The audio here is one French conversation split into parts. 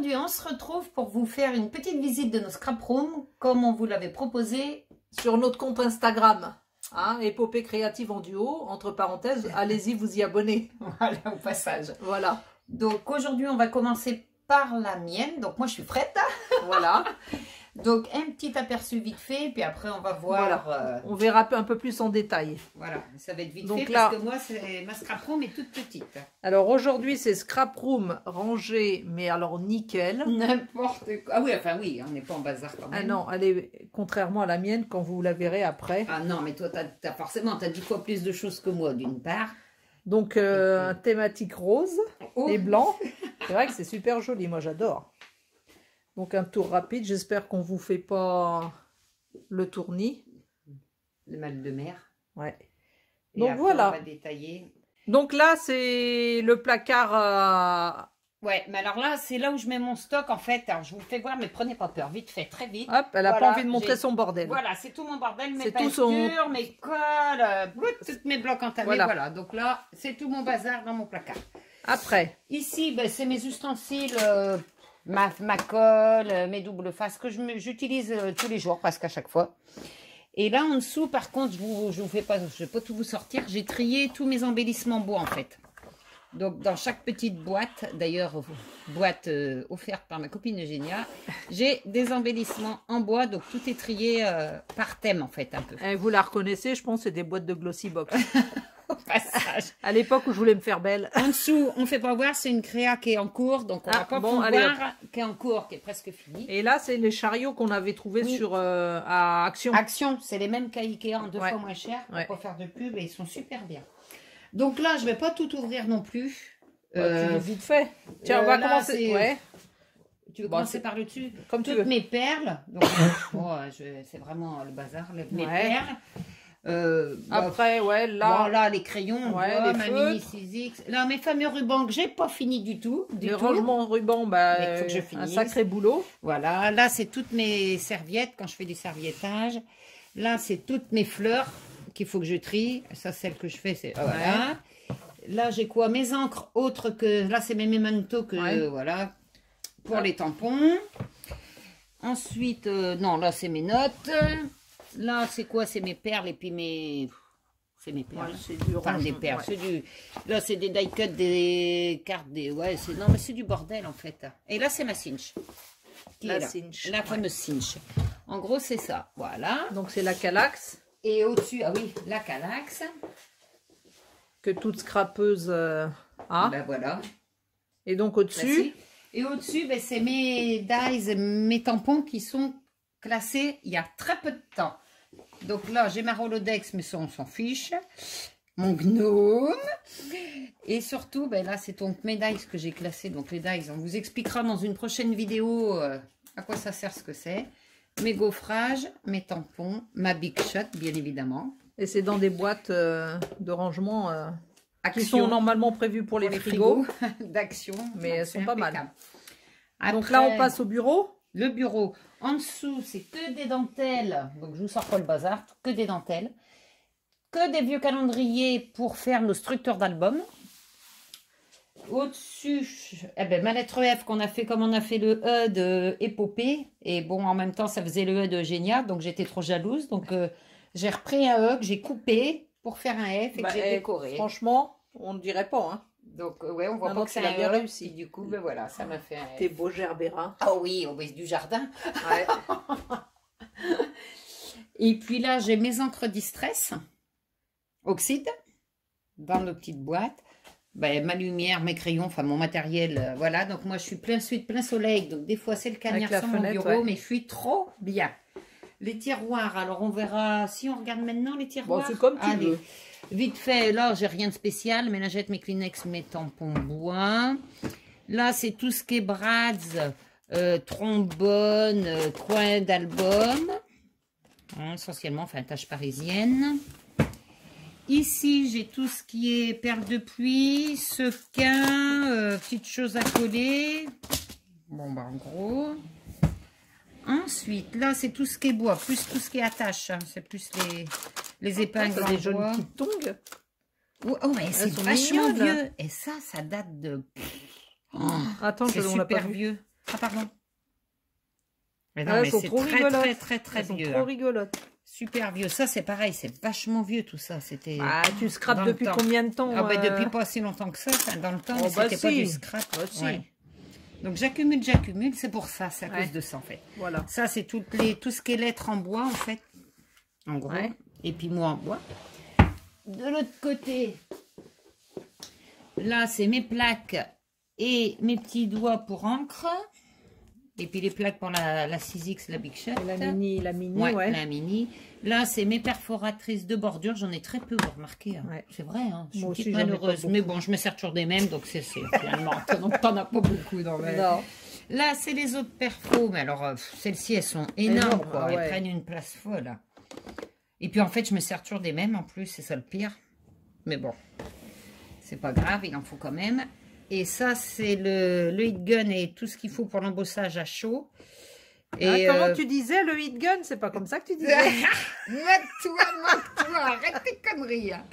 aujourd'hui, on se retrouve pour vous faire une petite visite de nos scrap rooms, comme on vous l'avait proposé sur notre compte Instagram. Hein, Épopée créative en duo, entre parenthèses, allez-y vous y abonner. Voilà, au passage. Voilà. Donc aujourd'hui, on va commencer par la mienne. Donc moi, je suis prête. Voilà. Donc un petit aperçu vite fait, puis après on va voir. Voilà. On verra un peu plus en détail. Voilà, ça va être vite donc fait là, parce que moi, ma scrap room est toute petite. Alors aujourd'hui, c'est scrap room rangé, mais alors nickel. N'importe quoi. Ah oui, enfin oui, on n'est pas en bazar quand même. Ah non, elle est contrairement à la mienne, quand vous la verrez après. Ah non, mais toi, forcément, tu as 10 fois plus de choses que moi, d'une part. Donc thématique rose et blanc. C'est vrai que c'est super joli, moi j'adore. Donc un tour rapide, j'espère qu'on vous fait pas le tournis. Le mal de mer. Ouais. Et donc après, voilà. on va détailler. Donc là, c'est le placard. Ouais, mais alors là, c'est là où je mets mon stock en fait. Alors je vous fais voir, mais prenez pas peur, vite fait, très vite. Hop, elle n'a pas envie de montrer son bordel. Voilà, c'est tout mon bordel, mes tout peintures, mes colles, toutes mes blocs entamés. Voilà, donc là, c'est tout mon bazar dans mon placard. Après. Ici, ben, c'est mes ustensiles. Ma colle, mes doubles faces que j'utilise tous les jours, presque à chaque fois. Et là en dessous, par contre, je vais pas tout vous sortir. J'ai trié tous mes embellissements bois en fait. Donc dans chaque petite boîte, d'ailleurs boîte offerte par ma copine Eugénia, j'ai des embellissements en bois. Donc tout est trié par thème en fait un peu. Et vous la reconnaissez, je pense, c'est des boîtes de Glossy Box. Au passage. À l'époque où je voulais me faire belle. En dessous, on ne fait pas voir, c'est une créa qui est en cours, donc on va pas pouvoir, qui est en cours, qui est presque finie. Et là, c'est les chariots qu'on avait trouvés sur à Action. Action, c'est les mêmes qu'à en 2 fois moins cher, pour pas faire de pub, et ils sont super bien. Donc là, je vais pas tout ouvrir non plus. Vite fait. Tiens, on va commencer. Ouais. Tu veux commencer par le dessus? Comme tu veux. Toutes mes perles. Donc, c'est vraiment le bazar, mes perles. Après, là, bon, là les crayons, les ma mini 6X. Là, mes fameux rubans que j'ai pas fini du tout. Le rangement ruban, faut que je finisse. Un sacré boulot. Voilà, là, c'est toutes mes serviettes quand je fais du serviettage. Là, c'est toutes mes fleurs qu'il faut que je trie. Ça, celle que je fais, c'est voilà. Là, j'ai quoi? Mes encres autres que là, c'est mes mementos que voilà pour les tampons. Ensuite, non, là, c'est mes notes. Là, c'est quoi? C'est mes perles et puis mes... C'est mes perles. C'est du des perles. Là, c'est des die cut, des cartes, des... non, mais c'est du bordel, en fait. Et là, c'est ma cinch. La cinch. La fameuse cinch. En gros, c'est ça. Voilà. Donc, c'est la Kallax. Et au-dessus, ah oui, la Kallax. Que toute scrapeuse a. Ben voilà. Et donc, au-dessus... Et au-dessus, ben, c'est mes dies, mes tampons qui sont classé il y a très peu de temps. Donc là, j'ai ma Rolodex, mais ça, on s'en fiche. Mon gnome. Et surtout, ben là, c'est donc mes dies que j'ai classés. Donc les dies, on vous expliquera dans une prochaine vidéo à quoi ça sert, ce que c'est. Mes gaufrages, mes tampons, ma Big Shot, bien évidemment. Et c'est dans des boîtes de rangement qui sont normalement prévues pour les frigos. D'Action. Mais elles sont pas mal. Après, donc là, on passe au bureau. Le bureau. En dessous, c'est que des dentelles. Donc, je vous sors pas le bazar. Que des dentelles. Que des vieux calendriers pour faire nos structures d'albums. Au-dessus, ma lettre F qu'on a fait comme on a fait le E de Épopée. Et bon, en même temps, ça faisait le E de Eugénia. Donc, j'étais trop jalouse. Donc, j'ai repris un E que j'ai coupé pour faire un F et que j'ai décoré. Franchement, on ne dirait pas, hein. Donc, ouais, on voit pas que ça a bien réussi. Du coup, ben voilà, ça m'a fait un... Tes beaux gerbera. Ah oui, au base du jardin. Ouais. Et puis là, j'ai mes encres Distress, oxyde, dans nos petites boîtes. Ben, ma lumière, mes crayons, enfin mon matériel, voilà. Donc moi, je suis plein sud, plein soleil. Donc des fois, c'est le cagnard sur mon bureau, mais je suis trop bien. Les tiroirs, alors on verra, si on regarde maintenant les tiroirs. Bon, c'est comme tu veux. Vite fait, là, j'ai rien de spécial, mais là, jette mes Kleenex, mes tampons bois. Là, c'est tout ce qui est brads, trombone, coin d'album. Hein, essentiellement, enfin, tâche parisienne. Ici, j'ai tout ce qui est perles de pluie, sequins, petites choses à coller. Bon, bah, en gros. Ensuite, là, c'est tout ce qui est bois, plus tout ce qui est attache. Hein. C'est plus les épingles. Des jolies petites tongs. Oh, mais c'est vachement vieux. Et ça date de... Attends, c'est super vieux. Ah, pardon. Mais non, Ah, mais sont c'est trop très, rigolotes. très, très, très Elles sont vieux. trop hein. rigolotes. Super vieux. Ça, c'est pareil, c'est vachement vieux tout ça. C'était. Ah, tu scrapes dans le depuis temps. combien de temps Ah, bah, depuis pas si longtemps que ça. Enfin, dans le temps, Oh, mais bah, c'était pas si. du scrap. Bah, si. Ouais. Donc, j'accumule, c'est pour ça. C'est à Ouais. cause de ça, en fait. Voilà. Ça, c'est tout ce qui est lettres en bois, en fait. En gros. Ouais. Et puis, moi, en bois. De l'autre côté, là, c'est mes plaques et mes petits doigts pour encre. Et puis les plaques pour la 6X, la Big Shot. La mini, ouais. La mini. Là, c'est mes perforatrices de bordure. J'en ai très peu, vous remarquez. Hein. Ouais. C'est vrai, hein. Je suis Moi une aussi, petite j'en ai pas malheureuse. beaucoup. Mais bon, je me sers toujours des mêmes, donc c'est finalement. Donc, t'en as pas beaucoup dans le... Non. Là, c'est les autres perfos. Mais alors, celles-ci, elles sont énormes, quoi. Ah ouais. Elles prennent une place folle. Et puis, en fait, je me sers toujours des mêmes, en plus. C'est ça le pire. Mais bon, c'est pas grave, il en faut quand même. Et ça, c'est le heat gun et tout ce qu'il faut pour l'embossage à chaud. Et comment tu disais le heat gun? C'est pas comme ça que tu disais. moque-toi, arrête tes conneries. Hein.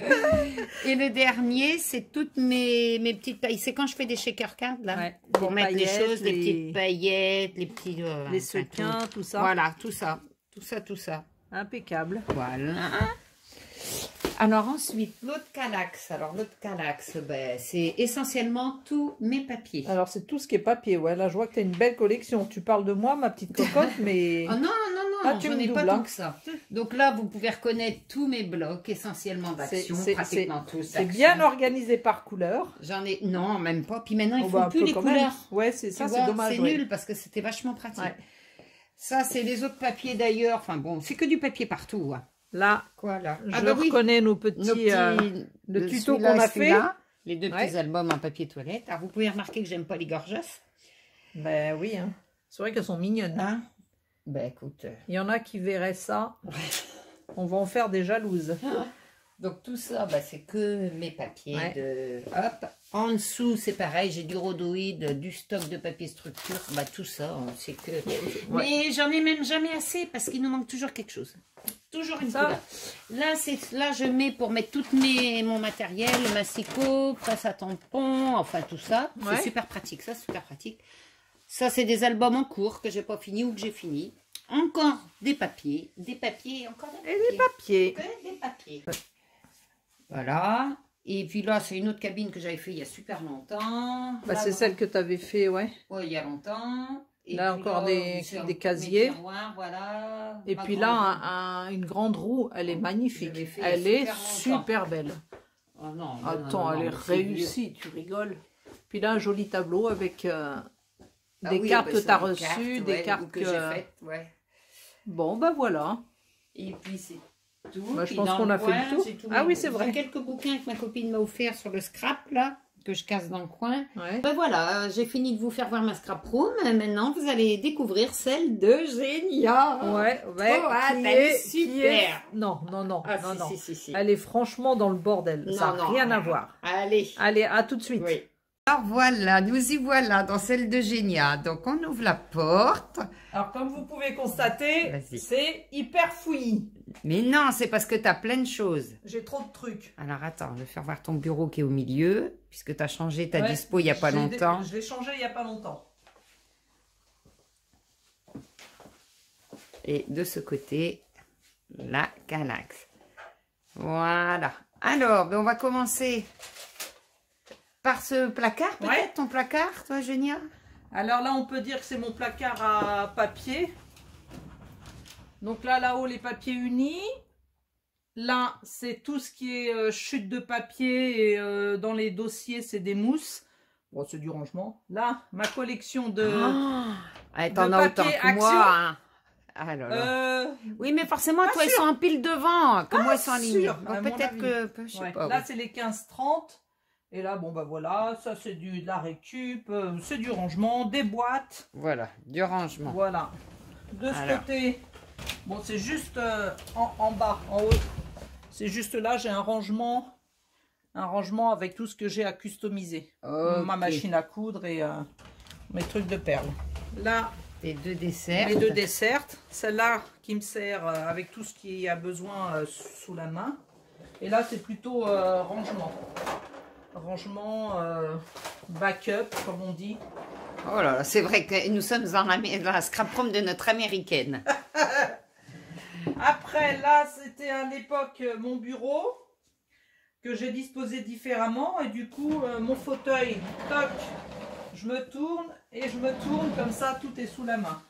Et le dernier, c'est toutes mes petites paillettes. C'est quand je fais des shaker cards, là, Ouais, pour mettre les paillettes, choses, les petites paillettes, les petits... les sequins, tout ça. Voilà, tout ça. Tout ça. Impeccable. Voilà. Alors ensuite, l'autre Kallax. Alors l'autre Kallax, ben, c'est essentiellement tous mes papiers. Alors c'est tout ce qui est papier. Ouais, là je vois que tu as une belle collection. Tu parles de moi, ma petite cocotte, mais... Oh non, Ah, tu j'en me ai pas doubles, tant hein. que ça. Donc là, vous pouvez reconnaître tous mes blocs, essentiellement d'action, pratiquement tous. C'est bien organisé par couleur. J'en ai, non, même pas. Puis maintenant, ils Oh, font bah, un plus peu les quand couleurs. même. Ouais, c'est ça, Tu c'est vois, dommage. c'est ouais. nul parce que c'était vachement pratique. Ouais. Ça, c'est les autres papiers d'ailleurs. Enfin bon, c'est que du papier partout. Hein. Là, Quoi là? je reconnais nos petits, le tuto qu'on a fait. Les deux petits albums en papier toilette. Alors, vous pouvez remarquer que j'aime pas les gorgeous. Ben oui, hein. C'est vrai qu'elles sont mignonnes. Hein? Ben écoute. Il y en a qui verraient ça. On va en faire des jalouses. Donc tout ça, bah, c'est que mes papiers. Ouais. Hop. En dessous, c'est pareil, j'ai du rhodoïde, du stock de papier structure. Bah, tout ça, c'est que... Ouais. Mais j'en ai même jamais assez parce qu'il nous manque toujours quelque chose. Toujours une couleur. Là, je mets pour mettre tout mon matériel, le massicot, presse à tampon, enfin tout ça. Ouais. C'est super pratique, ça, c'est super pratique. Ça, c'est des albums en cours que j'ai pas fini ou que j'ai fini. Encore des papiers, encore des papiers. Et des papiers. Des papiers. Voilà. Et puis là, c'est une autre cabine que j'avais fait il y a super longtemps. Bah, Là, c'est celle que tu avais fait, ouais. Ouais, il y a longtemps. Et là, puis encore des mes casiers. tiroirs, voilà. Et Ma puis grande là, une grande roue, elle est magnifique. Je l'ai fait Elle il y a est super belle. Oh non, Attends, elle est réussie, tu rigoles. Puis là, un joli tableau avec des oui, cartes bah, que c'est tu as reçues, ouais, des cartes que j'ai faites, ouais. Bon, bah voilà. Et puis c'est tout. Bah, je Puis pense dans qu'on le a fait le coin, tour. j'ai tous Ah mes- oui, c'est vrai. J'ai quelques bouquins que ma copine m'a offert sur le scrap, là, que je casse dans le coin. Ouais. Ben voilà, j'ai fini de vous faire voir ma scrap room. Maintenant, vous allez découvrir celle de Génia. Ouais, Oh, ah, qui elle est est super. Non, non, non, Ah, non, non. si. Elle est franchement dans le bordel. Ça n'a rien à voir. Allez. Allez, à tout de suite. Oui. Alors voilà, nous y voilà dans celle de Génia. Donc on ouvre la porte. Alors, comme vous pouvez constater, Vas-y. c'est hyper fouillis. Mais non, c'est parce que tu as plein de choses. J'ai trop de trucs. Alors attends, je vais faire voir ton bureau qui est au milieu, puisque tu as changé ta Ouais, dispo il n'y a pas longtemps. Je l'ai changé il n'y a pas longtemps. Et de ce côté, la Kallax. Voilà. Alors, ben, on va commencer par ce placard, peut-être, Ouais. ton placard, toi, Génia? Alors là, on peut dire que c'est mon placard à papier. Donc là-haut, les papiers unis. Là, c'est tout ce qui est chute de papier. Et dans les dossiers, c'est des mousses. Bon, c'est du rangement. Là, ma collection de... T'en de as autant papier que Action. moi. Hein. Ah là là. Oui, mais forcément, pas toi, ils sûr. sont en pile devant, que moi, ils sont en ligne. sûr, Donc à mon peut-être avis. que, je sais ouais. pas. Là, oui. c'est les 15-30. Et là, bon, bah voilà, ça, c'est de la récup. C'est du rangement, des boîtes. Voilà, du rangement. Voilà. De ce Alors. côté, bon, c'est juste en bas, en haut. C'est juste là, j'ai un rangement avec tout ce que j'ai à customiser. Ok. Ma machine à coudre et mes trucs de perles. Là, Les deux desserts. mes deux desserts. Celle-là qui me sert avec tout ce qui a besoin sous la main. Et là, c'est plutôt rangement. Rangement, backup, comme on dit. Oh là là, c'est vrai que nous sommes dans la scrap room de notre américaine. Après, là, c'était à l'époque mon bureau que j'ai disposé différemment. Et du coup, mon fauteuil, toc, je me tourne et je me tourne comme ça, tout est sous la main.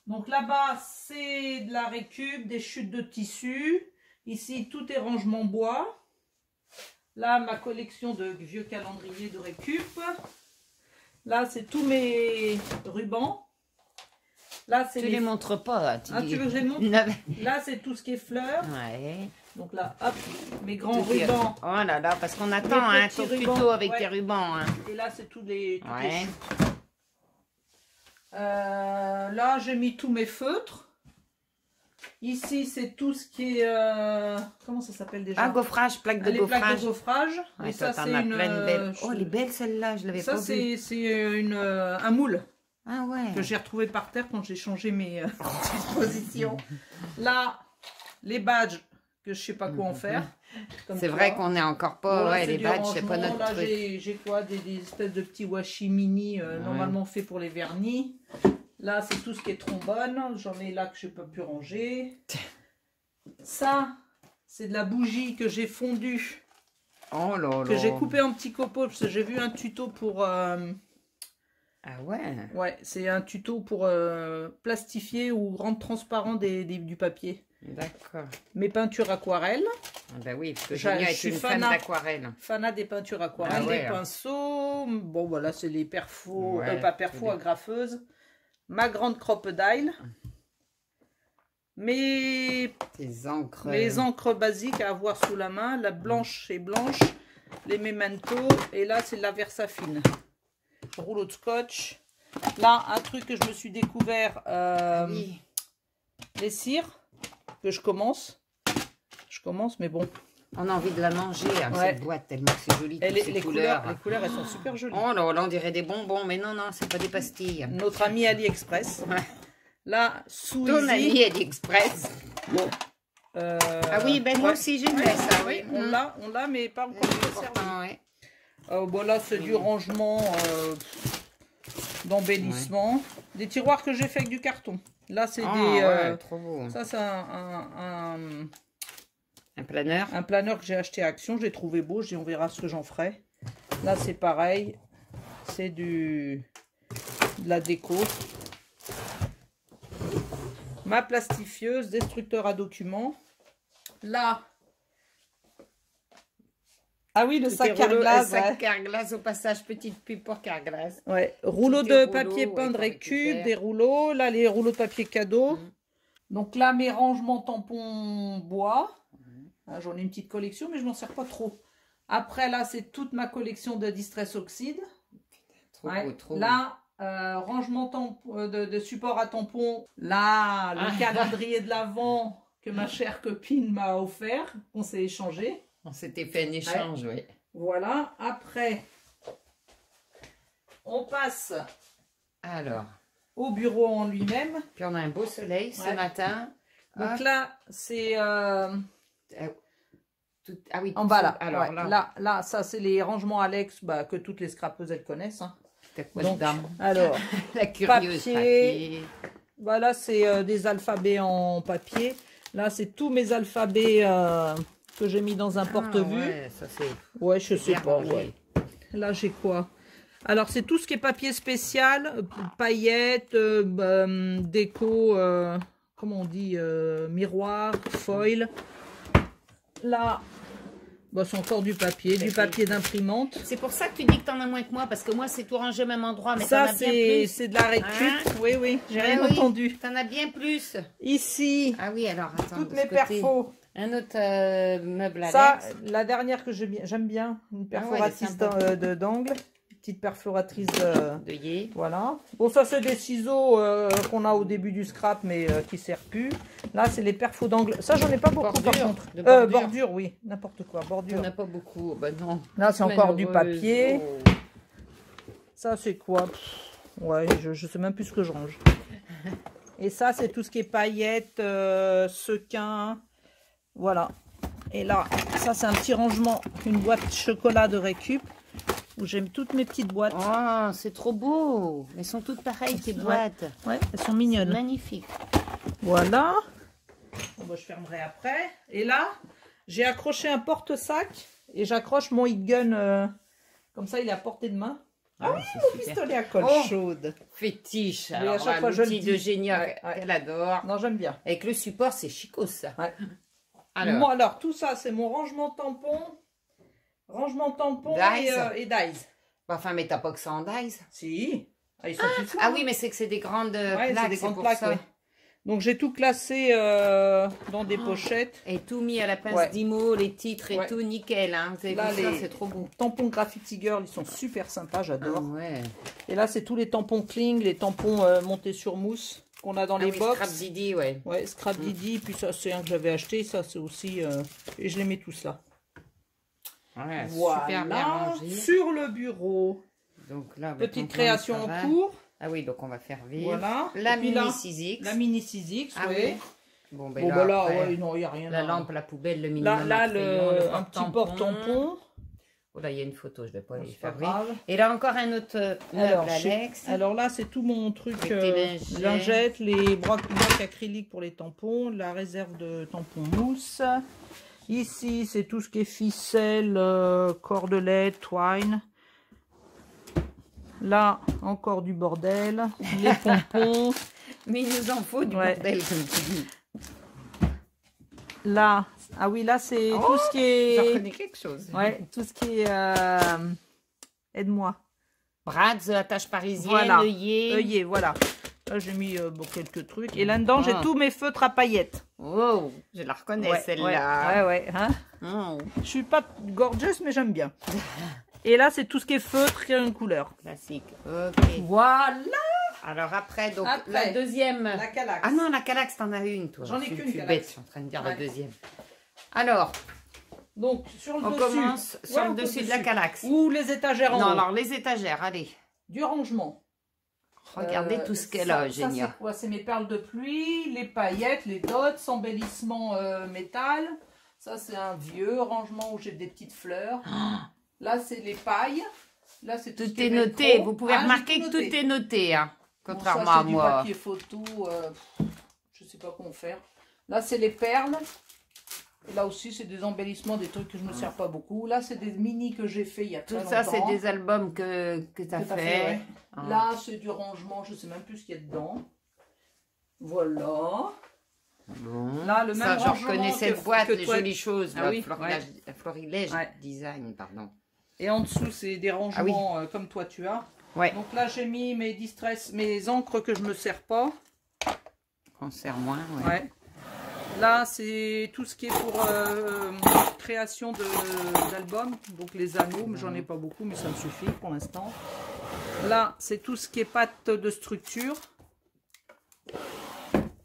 Donc là-bas, c'est de la récup, des chutes de tissu. Ici, tout est rangement bois. Là, ma collection de vieux calendriers de récup. Là, c'est tous mes rubans. Là, c'est tu les montres pas. Tu veux que je les montre? Là, c'est tout ce qui est fleurs. Ouais. Donc là, hop, mes grands rubans. Oh là là, parce qu'on attend ton tuto avec tes rubans. Hein. Et là, c'est tous les là, j'ai mis tous mes feutres. Ici, c'est tout ce qui est... comment ça s'appelle déjà? Ah, gaufrage, plaque de gaufrage. Plaques de gaufrage. Ouais, et ça, c'est une... belle. Oh, les belles celles-là, je l'avais pas vu. Ça, c'est un moule. Ah ouais. Que j'ai retrouvé par terre quand j'ai changé mes dispositions. Là, les badges, que je sais pas quoi en faire. C'est vrai qu'on n'est encore pas... Voilà, ouais, les badges, c'est pas notre là, truc. J'ai quoi? Des espèces de petits washi mini, normalement faits pour les vernis. Là, c'est tout ce qui est trombone. J'en ai là que je n'ai pas pu ranger. Ça, c'est de la bougie que j'ai fondue. Oh là là. Que j'ai coupé en petits copeaux. Parce que j'ai vu un tuto pour... Ah ouais? Ouais, c'est un tuto pour plastifier ou rendre transparent du papier. D'accord. Mes peintures aquarelles. Ah ben oui, parce que Génia est une fan d'aquarelle. Fanat des peintures aquarelles, des pinceaux. Bon, voilà, c'est les perfos, pas perfos, agrafeuses. Ma grande crocodile. Mes encres basiques à avoir sous la main. La blanche et blanche. Les Memento. Et là, c'est de la Versafine. Rouleau de scotch. Là, un truc que je me suis découvert. Les cires. Que je commence. Mais bon. On a envie de la manger, hein, cette boîte, tellement c'est joli. Les couleurs, elles sont super jolies. Oh là, on dirait des bonbons, mais non, c'est pas des pastilles. Notre ami AliExpress. Ouais. Là, sous ton ami AliExpress. Bon. Ah oui, ben moi aussi j'ai mis ça. Oui. On l'a, mais pas encore servi. Bon, là, c'est du rangement d'embellissement. Des tiroirs que j'ai fait avec du carton. Là, c'est trop beau. Ça, c'est un planeur. Un planeur que j'ai acheté à Action. J'ai trouvé beau. J'ai dit, on verra ce que j'en ferai. Là, c'est pareil. C'est de la déco. Ma plastifieuse, destructeur à documents. Là. Ah oui, le sac Carglass. Sac Carglass, au passage, petite pub pour Carglass. Ouais. Rouleau de papier peint de récup, des rouleaux. Là, les rouleaux de papier cadeau. Donc là, mes rangements tampons bois. J'en ai une petite collection, mais je m'en sers pas trop. Après, là, c'est toute ma collection de Distress Oxide. Trop beau, trop là, rangement de support à tampons. Là, le calendrier de l'Avent que ma chère copine m'a offert, qu'on s'est échangé. On s'était fait un échange, oui. Voilà. Après, on passe au bureau en lui-même. Puis on a un beau soleil ce matin. Donc là, c'est... oui, en bas là. Alors là, ça c'est les rangements Alex que toutes les scrapeuses elles connaissent. Hein. Donc, alors, la curieuse papier. Voilà, c'est des alphabets en papier. Là, c'est tous mes alphabets que j'ai mis dans un porte-vue. Ouais, ça c'est. Ouais, je sais pas. Ouais. Là, j'ai quoi? Alors, c'est tout ce qui est papier spécial, paillettes, déco, comment on dit, miroir, foil. Là, c'est encore du papier d'imprimante. C'est pour ça que tu dis que tu en as moins que moi, parce que moi, c'est tout rangé au même endroit. Mais ça, c'est de la récup. Oui, j'ai rien entendu. Tu en as bien plus. Ici, oui, alors, attends. Toutes mes perfos. Un autre meuble Alex. Ça, la dernière que j'aime bien, une perforatrice d'angle. Petite perforatrice de yé. Voilà. Bon, ça, c'est des ciseaux qu'on a au début du scrap, mais qui ne servent plus. Là, c'est les perfos d'angle. Ça, j'en ai pas beaucoup, par contre. Bordure, oui. N'importe quoi. Bordure. On n'a pas beaucoup. Non. Là, c'est encore du papier. Oh. Ça, c'est quoi? Ouais, je sais même plus ce que je range. Et ça, c'est tout ce qui est paillettes, sequins. Voilà. Et là, ça, c'est un petit rangement, une boîte de chocolat de récup. où j'ai toutes mes petites boîtes. Oh, c'est trop beau. Elles sont toutes pareilles, tes boîtes. Ouais, elles sont mignonnes. Magnifique. Voilà. Bon, bah, je fermerai après. Et là, j'ai accroché un porte-sac et j'accroche mon heat gun. Comme ça, il est à portée de main. Ah oui, mon pistolet à colle chaude. Fétiche. Oui, Alors, à chaque fois, je le dis. de génial Ouais. qu'elle adore. Non, j'aime bien. Avec le support, c'est chicos, ça. Ouais. Alors, Alors, tout ça, c'est mon rangement tampon. Rangement tampon et dies. enfin, mais t'as pas que ça en dies. Si. Ah, ils sont tous là. Ah oui, mais c'est que c'est des grandes Ouais, plaques, c'est des grandes pour plaques, ça. ouais. Donc, j'ai tout classé dans des pochettes. Et tout mis à la pince d'IMO, les titres et tout, nickel. Hein. Vous avez Là, vu ça, c'est trop beau. Tampons Graffiti Girl, ils sont super sympas, j'adore. Ah ouais. Et là, c'est tous les tampons Kling, les tampons montés sur mousse qu'on a dans les box. Scrap Didi, ouais. Ouais, Scrap Didi, puis ça, c'est un que j'avais acheté, ça, c'est aussi... et je les mets tous là. Ouais, Voilà, super bien rangé. sur le bureau. Donc là, Petite création en cours. Ah oui, donc on va faire vivre. Voilà. La Et puis mini là, 6X. La mini 6X, Ah oui. oui. Bon, ben Bon, là, bah là, après, ouais, non, il n'y a rien. la là. lampe, la poubelle, le minimum. Là, à crayon, le un petit porte-tampon. Oh là, il y a une photo, je ne vais pas les C'est pas faire. grave. Et là, encore un autre meuble, Alex. Alors là, c'est tout mon truc Avec tes lingettes, les blocs acryliques pour les tampons, la réserve de tampons mousse. Ici, c'est tout ce qui est ficelle, cordelette, twine. Là, encore du bordel, les pompons. Mais il nous en faut du bordel, comme tu dis. Là, ah oui, là, c'est tout ce qui est... Je reconnais quelque chose. Ouais, tout ce qui est... aide-moi. Brads, attache parisienne, Voilà. œillet. Voilà. Là, j'ai mis quelques trucs. Et là-dedans, j'ai tous mes feutres à paillettes. Oh, je la reconnais, celle-là. Ouais. Hein. Oh. Je suis pas gorgeous, mais j'aime bien. Et là, c'est tout ce qui est feutre et une couleur. Classique. Ok. Voilà. Alors après, donc Après, la deuxième. La Calax. Ah non, la Calax, t'en as une, toi. J'en ai Je qu'une suis Calax. bête, je suis en train de dire la deuxième. Alors, Donc, sur le on dessus. commence sur Ouais, le on peut dessus de la Calax. Ou les étagères en Non, haut. alors les étagères, allez. Du rangement. Regardez tout ce qu'elle a, génial. C'est quoi? C'est mes perles de pluie, les paillettes, les dots, embellissements métal. Ça, c'est un vieux rangement où j'ai des petites fleurs. Là, c'est les pailles. Là, c'est Tout est noté. Vous pouvez remarquer que tout noté. est noté, hein, contrairement Bon, ça, à c'est moi. du papier photo. Je sais pas comment faire. Là, c'est les perles. Et là aussi, c'est des embellissements, des trucs que je ne me sers pas beaucoup. Là, c'est des mini que j'ai fait il y a très Tout longtemps. ça, c'est des albums que tu as fait. Ouais. Ah. Là, c'est du rangement. Je sais même plus ce qu'il y a dedans. Voilà. Bon. Là, le même ça, je rangement reconnais cette boîte, que les toi. jolies choses. Ah là, oui, Florilège Ouais. Design, pardon. Et en dessous, c'est des rangements comme toi tu as. Ouais. Donc là, j'ai mis mes distress, mes encres que je me sers pas. On sert moins, ouais. Ouais. Là, c'est tout ce qui est pour création d'albums. Donc les anneaux, mais j'en ai pas beaucoup, mais ça me suffit pour l'instant. Là, c'est tout ce qui est pâte de structure.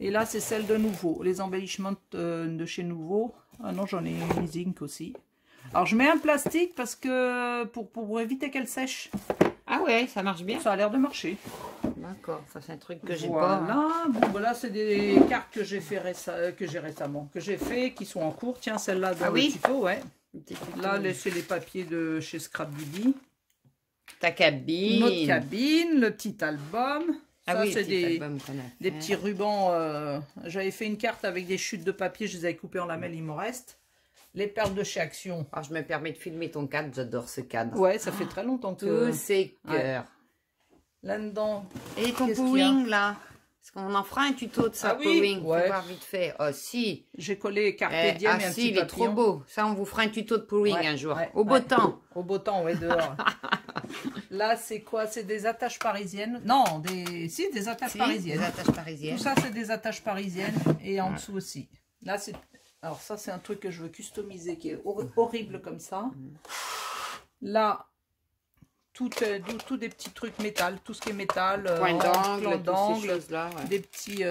Et là, c'est celle de Nouveau. Les embellissements de chez Nouveau. Ah non, j'en ai une zinc aussi. Alors, je mets un plastique parce que pour éviter qu'elle sèche. Ah ouais, ça marche bien. Ça a l'air de marcher. D'accord, ça c'est un truc que j'ai Voilà. pas. Bon, ben là, c'est des cartes que j'ai fait récemment. Que j'ai fait, qui sont en cours. Tiens, celle-là dans le tuto, ouais. Là, c'est les papiers de chez Scrap Didi. Ta cabine. Notre cabine, le petit album. Ah ça, oui, c'est des petits rubans. J'avais fait une carte avec des chutes de papier. Je les avais coupées en lamelles, il m'en reste. Les perles de chez Action. Alors, je me permets de filmer ton cadre. J'adore ce cadre. Ouais, ça fait très longtemps que... Tous ces cœurs. Là-dedans. Et ton pouring, là? Est-ce qu'on en fera un tuto de ça, pouring? Ouais. Faut voir vite fait. Oh, si. J'ai collé Carpe Diem et un petit il est trop beau. Ça, on vous fera un tuto de pouring un jour. Au beau temps. Au beau temps, ouais, dehors. Là, c'est quoi? C'est des attaches parisiennes. Non, des attaches parisiennes. Des attaches parisiennes. Tout ça, c'est des attaches parisiennes. Et en dessous aussi. Là, c'est... Alors ça, c'est un truc que je veux customiser, qui est horrible comme ça. Là, tout des petits trucs métal. Tout ce qui est métal. Point d'angle, des petits...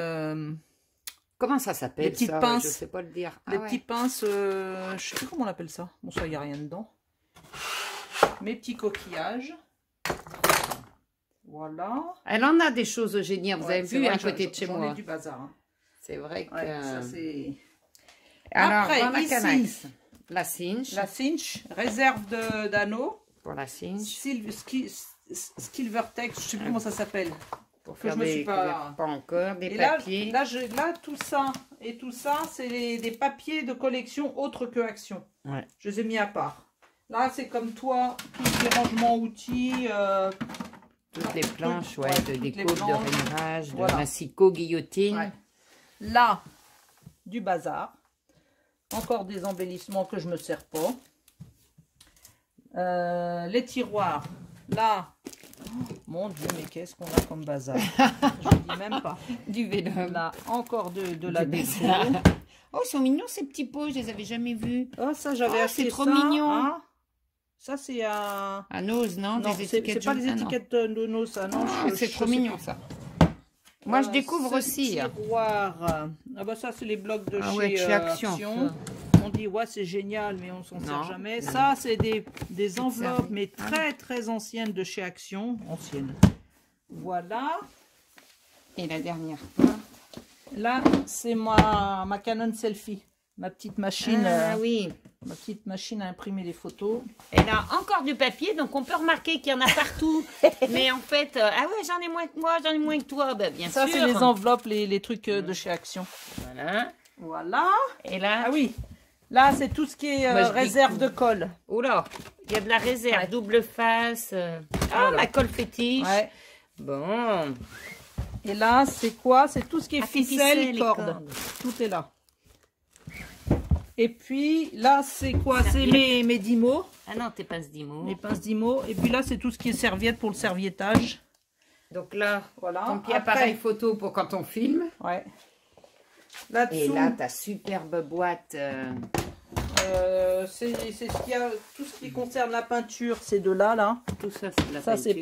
Comment ça s'appelle? Des petites ça, pinces. Je sais pas le dire. Des petites pinces, je sais plus comment on appelle ça. Bon, ça, il n'y a rien dedans. Mes petits coquillages. Voilà. Elle en a des choses géniales. Vous avez vu à côté de chez moi. J'en ai du bazar. Hein. C'est vrai que... ça, c'est... Alors, après, dans la ici, Canax, la cinch. La cinch, réserve d'anneaux. pour la cinche. Silvertex, je sais plus comment ça s'appelle. Pour faire je me des suis pas encore, des et papiers. Là, tout ça et tout ça, c'est des papiers de collection autres que Action. Ouais. Je les ai mis à part. Là, c'est comme toi, tous les rangements outils. Toutes les planches, ouais, de découpe, de rainurage, voilà. de massicot, guillotine. Ouais. Là, du bazar. Encore des embellissements que je ne me sers pas. Les tiroirs. Là, mon Dieu, mais qu'est-ce qu'on a comme bazar. Je ne dis même pas. Du vélo. Là, encore de la déco. Oh, ils sont mignons ces petits pots, je les avais jamais vus. Oh, ça, j'avais acheté c'est trop ça. mignon. Hein. Ça, c'est à... À Nose, non? Non, c'est pas les étiquettes de nos, ça, non. C'est trop mignon, ça. Moi, je découvre aussi. Tiroir. Ah bah ça, c'est les blocs de chez Action. On dit, ouais, c'est génial, mais on s'en sert jamais. Non. Ça, c'est des enveloppes, mais très, très anciennes de chez Action. Anciennes. Voilà. Et la dernière. Là, c'est ma Canon Selfie. Ma petite machine. Oui. Ma petite machine à imprimer les photos. Elle a encore du papier, donc on peut remarquer qu'il y en a partout. Mais en fait, ah ouais, j'en ai moins que moi, j'en ai moins que toi. Ben, bien sûr. Ça, c'est les enveloppes, les trucs de chez Action. Voilà. Voilà. Et là. Ah oui. Là, c'est tout ce qui est réserve de colle. Oula, il y a de la réserve, ouais. Double face. Voilà. La colle fétiche. Ouais. Bon. Et là, c'est quoi? C'est tout ce qui est ficelle, cordes. Tout est là. Et puis, là, c'est quoi? C'est mes Dymo. Ah non, tes pinces Dymo. Mes pinces Dymo. Et puis là, c'est tout ce qui est serviette pour le serviettage. Donc là, voilà. Ton petit appareil photo pour quand on filme. Ouais. Et là, ta superbe boîte. C'est ce qu'il y a, tout ce qui concerne la peinture, c'est de là. Tout ça, c'est de la peinture. Ça, c'est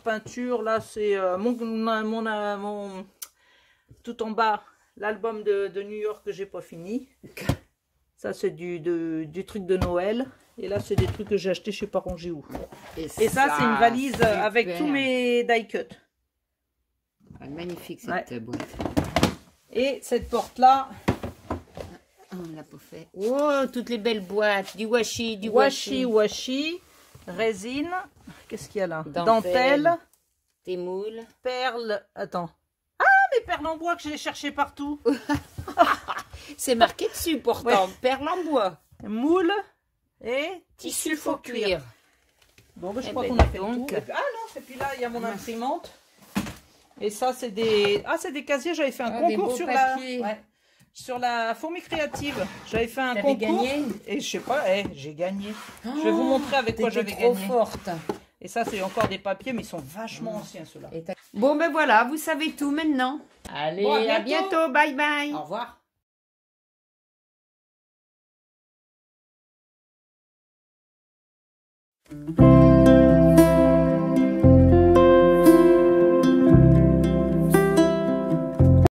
peinture. Là, c'est mon tout en bas, l'album de New York que j'ai pas fini. Ça, c'est du truc de Noël. Et là, c'est des trucs que j'ai acheté, je sais pas rangé où. Et ça, c'est une valise super. Avec tous mes die cut. Ah, magnifique cette boîte. Et cette porte-là. On l'a pas fait. Oh, toutes les belles boîtes. Du washi, washi. Résine. Qu'est-ce qu'il y a là? Dentelle. Tes moules. Perles. Attends. Ah, mes perles en bois que j'ai cherché partout. C'est marqué dessus pourtant. Ouais. Perles en bois. Moule et tissu faux cuir. Bon, ben, je crois qu'on a fait donc. Tout. Ah non, et puis là, il y a mon imprimante. Et ça, c'est des... Ah, c'est des casiers. J'avais fait un concours sur la fourmi créative. J'avais fait un concours. Gagné. Et je sais pas, j'ai gagné. Je vais vous montrer avec quoi j'avais gagné. Trop forte. Et ça, c'est encore des papiers, mais ils sont vachement anciens, ceux-là. Bon, ben voilà, vous savez tout maintenant. Allez, bon, à bientôt. Bye bye. Au revoir. Thank you.